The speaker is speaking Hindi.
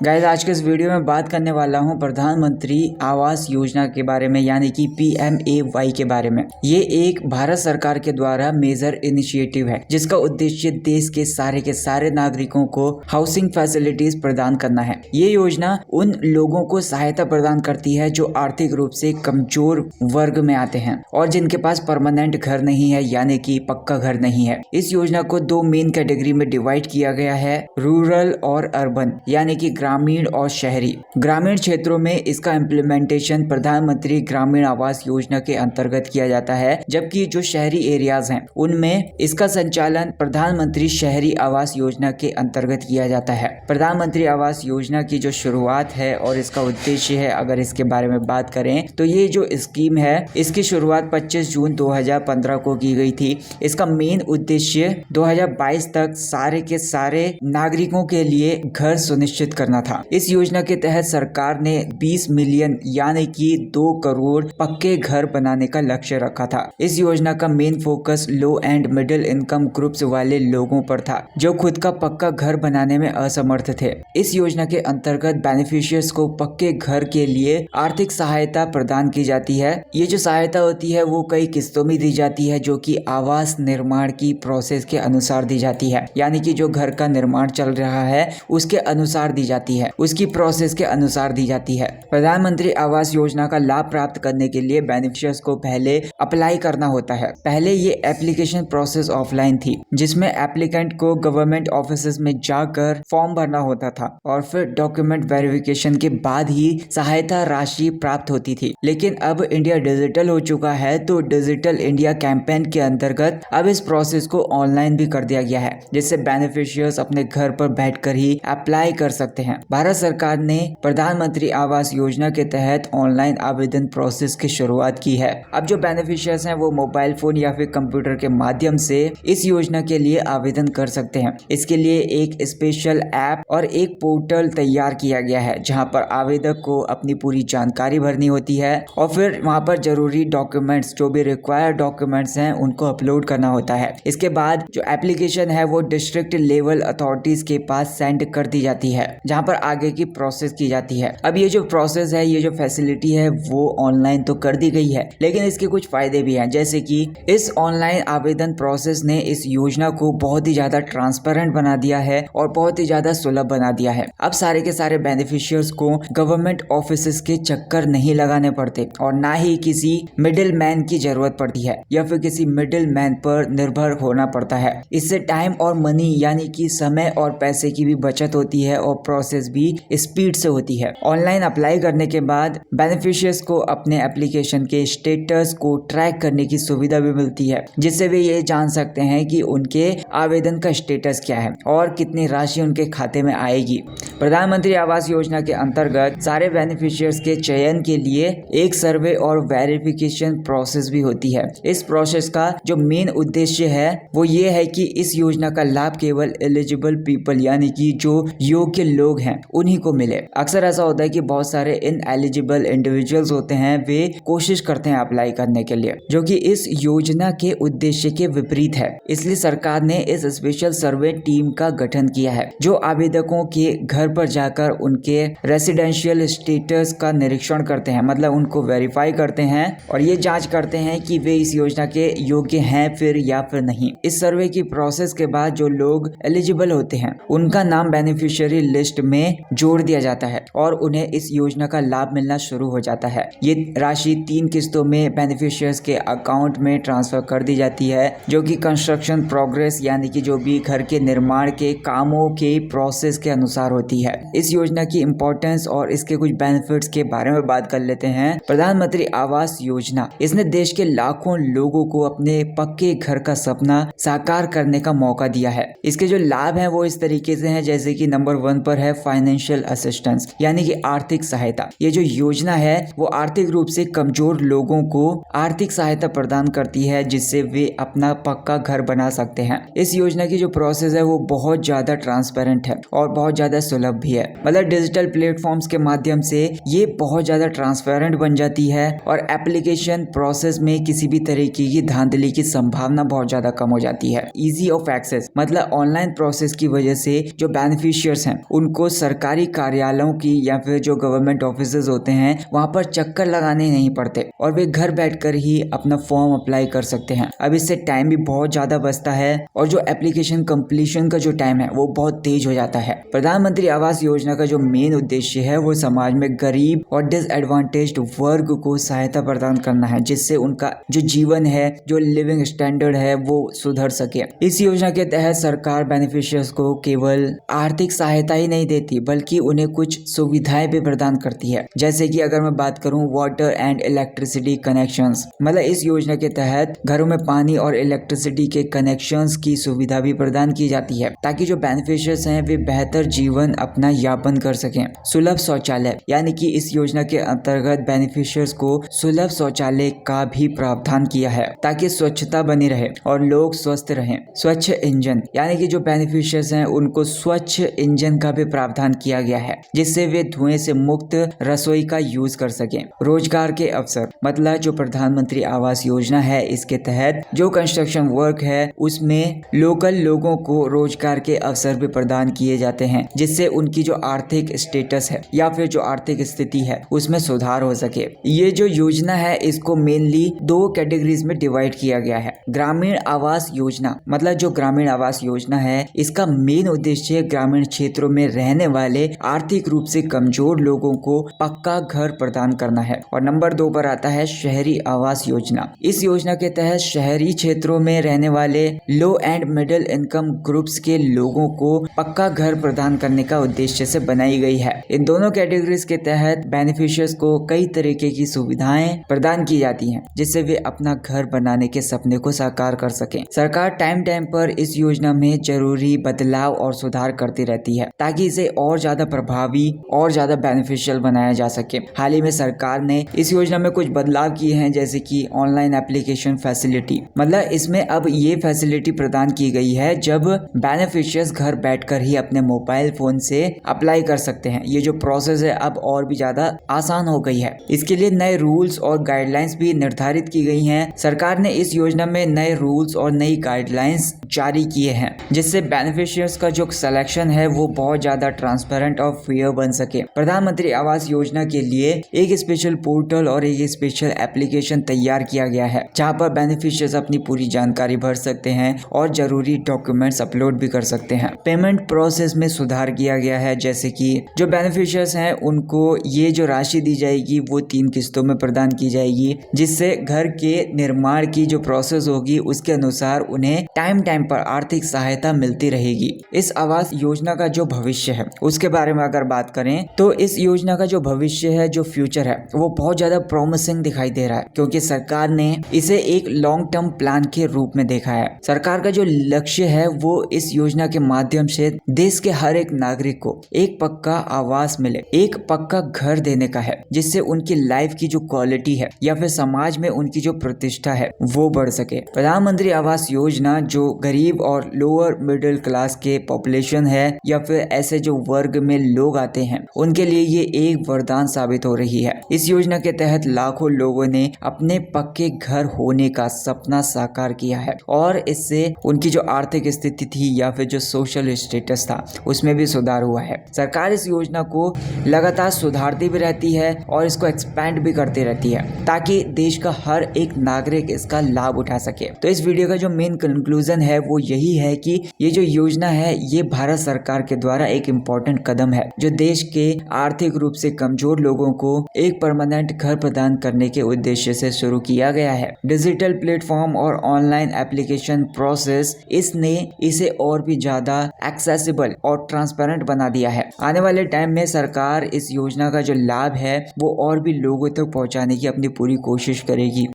गाइस, आज के इस वीडियो में बात करने वाला हूं प्रधानमंत्री आवास योजना के बारे में, यानी कि PMAY के बारे में। ये एक भारत सरकार के द्वारा मेजर इनिशिएटिव है जिसका उद्देश्य देश के सारे नागरिकों को हाउसिंग फैसिलिटीज प्रदान करना है। ये योजना उन लोगों को सहायता प्रदान करती है जो आर्थिक रूप से कमजोर वर्ग में आते हैं और जिनके पास परमानेंट घर नहीं है, यानी कि पक्का घर नहीं है। इस योजना को दो मेन कैटेगरी में डिवाइड किया गया है, रूरल और अर्बन, यानी कि ग्रामीण और शहरी। ग्रामीण क्षेत्रों में इसका इम्प्लीमेंटेशन प्रधानमंत्री ग्रामीण आवास योजना के अंतर्गत किया जाता है, जबकि जो शहरी एरियाज हैं उनमें इसका संचालन प्रधानमंत्री शहरी आवास योजना के अंतर्गत किया जाता है। प्रधानमंत्री आवास योजना की जो शुरुआत है और इसका उद्देश्य है, अगर इसके बारे में बात करें तो ये जो स्कीम है इसकी शुरुआत 25 जून 2015 को की गई थी। इसका मेन उद्देश्य 2022 तक सारे के सारे नागरिकों के लिए घर सुनिश्चित करना था। इस योजना के तहत सरकार ने 20 मिलियन यानी कि 2 करोड़ पक्के घर बनाने का लक्ष्य रखा था। इस योजना का main focus low and middle income groups वाले लोगों पर था जो खुद का पक्का घर बनाने में असमर्थ थे। इस योजना के अंतर्गत बेनिफिशियर्स को पक्के घर के लिए आर्थिक सहायता प्रदान की जाती है। ये जो सहायता होती है वो कई किस्तों में दी जाती है, जो कि आवास निर्माण की प्रोसेस के अनुसार दी जाती है, यानी कि जो घर का निर्माण चल रहा है उसके अनुसार दी जाती है, उसकी प्रोसेस के अनुसार दी जाती है। प्रधानमंत्री आवास योजना का लाभ प्राप्त करने के लिए बेनिफिशियर्स को पहले अप्लाई करना होता है। पहले ये एप्लीकेशन प्रोसेस ऑफलाइन थी, जिसमें एप्लीकेंट को गवर्नमेंट ऑफिसेज में जाकर फॉर्म भरना होता था और फिर डॉक्यूमेंट वेरिफिकेशन के बाद ही सहायता राशि प्राप्त होती थी। लेकिन अब इंडिया डिजिटल हो चुका है, तो डिजिटल इंडिया कैंपेन के अंतर्गत अब इस प्रोसेस को ऑनलाइन भी कर दिया गया है, जिससे बेनिफिशियर्स अपने घर पर बैठकर ही अप्लाई कर सकते हैं। भारत सरकार ने प्रधानमंत्री आवास योजना के तहत ऑनलाइन आवेदन प्रोसेस की शुरुआत की है। अब जो बेनिफिशियर्स हैं वो मोबाइल फोन या फिर कंप्यूटर के माध्यम से इस योजना के लिए आवेदन कर सकते हैं। इसके लिए एक स्पेशल ऐप और एक पोर्टल तैयार किया गया है, जहां पर आवेदक को अपनी पूरी जानकारी भरनी होती है और फिर वहां पर जरूरी डॉक्यूमेंट्स, जो भी रिक्वायर्ड डॉक्यूमेंट्स हैं, उनको अपलोड करना होता है। इसके बाद जो एप्लीकेशन है वो डिस्ट्रिक्ट लेवल अथॉरिटीज के पास सेंड कर दी जाती है, जहां पर आगे की प्रोसेस की जाती है। अब ये जो प्रोसेस है, ये जो फैसिलिटी है वो ऑनलाइन तो कर दी गई है, लेकिन इसके कुछ फायदे भी हैं, जैसे कि इस ऑनलाइन आवेदन प्रोसेस ने इस योजना को बहुत ही ज्यादा ट्रांसपेरेंट बना दिया है और बहुत ही ज्यादा सुलभ बना दिया है। अब सारे के सारे बेनिफिशियर्स को गवर्नमेंट ऑफिसेस के चक्कर नहीं लगाने पड़ते और ना ही किसी मिडिल मैन की जरूरत पड़ती है या फिर किसी मिडिल मैन पर निर्भर होना पड़ता है। इससे टाइम और मनी, यानी कि समय और पैसे की भी बचत होती है और प्रोसेस भी स्पीड से होती है। ऑनलाइन अप्लाई करने के बाद बेनिफिशियर्स को अपने एप्लीकेशन के स्टेटस को ट्रैक करने की सुविधा भी मिलती है, जिससे वे ये जान सकते हैं कि उनके आवेदन का स्टेटस क्या है और कितनी राशि उनके खाते में आएगी। प्रधानमंत्री आवास योजना के अंतर्गत सारे बेनिफिशियर्स के चयन के लिए एक सर्वे और वेरिफिकेशन प्रोसेस भी होती है। इस प्रोसेस का जो मेन उद्देश्य है वो ये है कि इस योजना का लाभ केवल एलिजिबल पीपल, यानी कि जो योग्य लोग हैं, उन्हीं को मिले। अक्सर ऐसा होता है कि बहुत सारे इनएलिजिबल इंडिविजुअल्स होते हैं, वे कोशिश करते हैं अप्लाई करने के लिए, जो कि इस योजना के उद्देश्य के विपरीत है। इसलिए सरकार ने इस स्पेशल सर्वे टीम का गठन किया है, जो आवेदकों के घर पर जाकर उनके रेसिडेंशियल स्टेटस का निरीक्षण करते हैं, मतलब उनको वेरीफाई करते हैं और ये जांच करते हैं कि वे इस योजना के योग्य हैं फिर या फिर नहीं। इस सर्वे की प्रोसेस के बाद जो लोग एलिजिबल होते हैं उनका नाम बेनिफिशियरी लिस्ट में जोड़ दिया जाता है और उन्हें इस योजना का लाभ मिलना शुरू हो जाता है। ये राशि 3 किस्तों में बेनिफिशियर्स के अकाउंट में ट्रांसफर कर दी जाती है, जो कि कंस्ट्रक्शन प्रोग्रेस, यानी कि जो भी घर के निर्माण के कामों के प्रोसेस के अनुसार होती है। इस योजना की इंपॉर्टेंस और इसके कुछ बेनिफिट्स के बारे में बात कर लेते हैं। प्रधानमंत्री आवास योजना, इसने देश के लाखों लोगों को अपने पक्के घर का सपना साकार करने का मौका दिया है। इसके जो लाभ हैं वो इस तरीके से हैं, जैसे कि नंबर 1 पर है फाइनेंशियल असिस्टेंस, यानी कि आर्थिक सहायता। ये जो योजना है वो आर्थिक रूप से कमजोर लोगों को आर्थिक सहायता प्रदान करती है, जिससे वे अपना पक्का घर बना सकते हैं। इस योजना की जो प्रोसेस है वो बहुत ज्यादा ट्रांसपेरेंट है और बहुत ज्यादा सुलभ भी है, मतलब डिजिटल प्लेटफॉर्म्स के माध्यम से ये बहुत ज्यादा ट्रांसपेरेंट बन जाती है और एप्लीकेशन प्रोसेस में किसी भी तरीके की धांधली की संभावना बहुत ज्यादा कम हो जाती है। इजी ऑफ एक्सेस, मतलब ऑनलाइन प्रोसेस की वजह से जो बेनिफिशियर्स हैं उनको सरकारी कार्यालयों की या फिर जो गवर्नमेंट ऑफिसेज होते हैं वहाँ पर चक्कर लगाने नहीं पड़ते और वे घर बैठकर ही अपना फॉर्म अप्लाई कर सकते हैं। अब इससे टाइम भी बहुत ज्यादा बचता है और जो एप्लीकेशन कंप्लीशन का जो टाइम है वो बहुत तेज हो जाता है। प्रधानमंत्री आवास योजना का जो मेन उद्देश्य है वो समाज में गरीब और डिसएडवांटेज्ड वर्ग को सहायता प्रदान करना है, जिससे उनका जो जीवन है, जो लिविंग स्टैंडर्ड है वो सुधर सके। इस योजना के तहत सरकार बेनिफिशियर्स को केवल आर्थिक सहायता ही नहीं देती बल्कि उन्हें कुछ सुविधाएं भी प्रदान करती है। जैसे कि अगर मैं बात करूं वाटर एंड इलेक्ट्रिसिटी कनेक्शंस, मतलब इस योजना के तहत घरों में पानी और इलेक्ट्रिसिटी के कनेक्शंस की सुविधा भी प्रदान की जाती है ताकि जो बेनिफिशियर्स हैं वे बेहतर जीवन अपना यापन कर सकें। सुलभ शौचालय, यानी कि इस योजना के अंतर्गत बेनिफिशियर्स को सुलभ शौचालय का भी प्रावधान किया है ताकि स्वच्छता बनी रहे और लोग स्वस्थ रहें। स्वच्छ इंजन, यानी कि जो बेनिफिशियर्स हैं उनको स्वच्छ इंजन का भी प्रावधान किया गया है जिससे वे धुएं से मुक्त रसोई का यूज कर सकें। रोजगार के अवसर, मतलब जो प्रधानमंत्री आवास योजना है इसके तहत जो कंस्ट्रक्शन वर्क है उसमें लोकल लोगों को रोजगार के अवसर भी प्रदान किए जाते हैं जिससे उनकी जो आर्थिक स्टेटस है या फिर जो आर्थिक स्थिति है उसमें सुधार हो सके। ये जो योजना है इसको मेनली 2 कैटेगरीज में डिवाइड किया गया है। ग्रामीण आवास योजना, मतलब जो ग्रामीण आवास योजना है इसका मेन उद्देश्य ग्रामीण क्षेत्रों में रहने वाले आर्थिक रूप से कमजोर लोगों को पक्का घर प्रदान करना है। और नंबर 2 पर आता है शहरी आवास योजना। इस योजना के तहत शहरी क्षेत्रों में रहने वाले लो एंड मिडिल इनकम ग्रुप्स के लोगों को पक्का घर प्रदान करने का उद्देश्य से बनाई गई है। इन दोनों कैटेगरीज के तहत बेनिफिशियर्स को कई तरीके की सुविधाएं प्रदान की जाती हैं जिससे वे अपना घर बनाने के सपने को साकार कर सकें। सरकार टाइम टाइम पर इस योजना में जरूरी बदलाव और सुधार करती रहती है ताकि इसे और ज्यादा प्रभावी और ज्यादा बेनिफिशियल बनाया जा सके। हाल ही में सरकार ने इस योजना में कुछ बदलाव किए हैं जैसे कि ऑनलाइन एप्लीकेशन फैसिलिटी, मतलब इसमें अब ये फैसिलिटी प्रदान की गई है जब बेनिफिशियर्स घर बैठकर ही अपने मोबाइल फोन से अप्लाई कर सकते हैं। ये जो प्रोसेस है अब और भी ज्यादा आसान हो गई है। इसके लिए नए रूल्स और गाइडलाइंस भी निर्धारित की गई हैं। सरकार ने इस योजना में नए रूल्स और नई गाइडलाइंस जारी किए हैं जिससे बेनिफिशियर्स का जो सिलेक्शन है वो बहुत ज्यादा ट्रांसपेरेंट और फेयर बन सके। प्रधानमंत्री आवास योजना के लिए एक स्पेशल पोर्टल और एक स्पेशल एप्लीकेशन तैयार किया गया है जहां पर बेनिफिशियर्स अपनी पूरी जानकारी भर सकते हैं और जरूरी डॉक्यूमेंट्स अपलोड भी कर सकते हैं। पेमेंट प्रोसेस में सुधार किया गया है, जैसे कि जो बेनिफिशियर्स हैं उनको ये जो राशि दी जाएगी वो 3 किस्तों में प्रदान की जाएगी जिससे घर के निर्माण की जो प्रोसेस होगी उसके अनुसार उन्हें टाइम टाइम पर आर्थिक सहायता मिलती रहेगी। इस आवास योजना का जो भविष्य है उसके बारे में अगर बात करें तो इस योजना का जो भविष्य है, जो फ्यूचर है वो बहुत ज्यादा प्रॉमिसिंग दिखाई दे रहा है क्योंकि सरकार ने इसे एक लॉन्ग टर्म प्लान के रूप में देखा है। सरकार का जो लक्ष्य है वो इस योजना के माध्यम से देश के हर एक नागरिक को एक पक्का आवास मिले, एक पक्का घर देने का है जिससे उनकी लाइफ की जो क्वालिटी है या फिर समाज में उनकी जो प्रतिष्ठा है वो बढ़ सके। प्रधानमंत्री आवास योजना जो गरीब और लोअर मिडिल क्लास के पॉपुलेशन है या फिर ऐसे जो वर्ग में लोग आते हैं उनके लिए ये एक वरदान साबित हो रही है। इस योजना के तहत लाखों लोगों ने अपने पक्के घर होने का सपना साकार किया है और इससे उनकी जो आर्थिक स्थिति थी या फिर जो सोशल स्टेटस था उसमें भी सुधार हुआ है। सरकार इस योजना को लगातार सुधारती भी रहती है और इसको एक्सपेंड भी करती रहती है ताकि देश का हर एक नागरिक इसका लाभ उठा सके। तो इस वीडियो का जो मेन कंक्लूजन है वो यही है कि ये जो योजना है ये भारत सरकार के द्वारा एक इम्पोर्टेंट कदम है जो देश के आर्थिक रूप से कमजोर लोगों को एक परमानेंट घर प्रदान करने के उद्देश्य से शुरू किया गया है। डिजिटल प्लेटफॉर्म और ऑनलाइन एप्लीकेशन प्रोसेस इसने इसे और भी ज्यादा एक्सेसिबल और ट्रांसपेरेंट बना दिया है। आने वाले टाइम में सरकार इस योजना का जो लाभ है वो और भी लोगों तक पहुंचाने की अपनी पूरी कोशिश करेगी।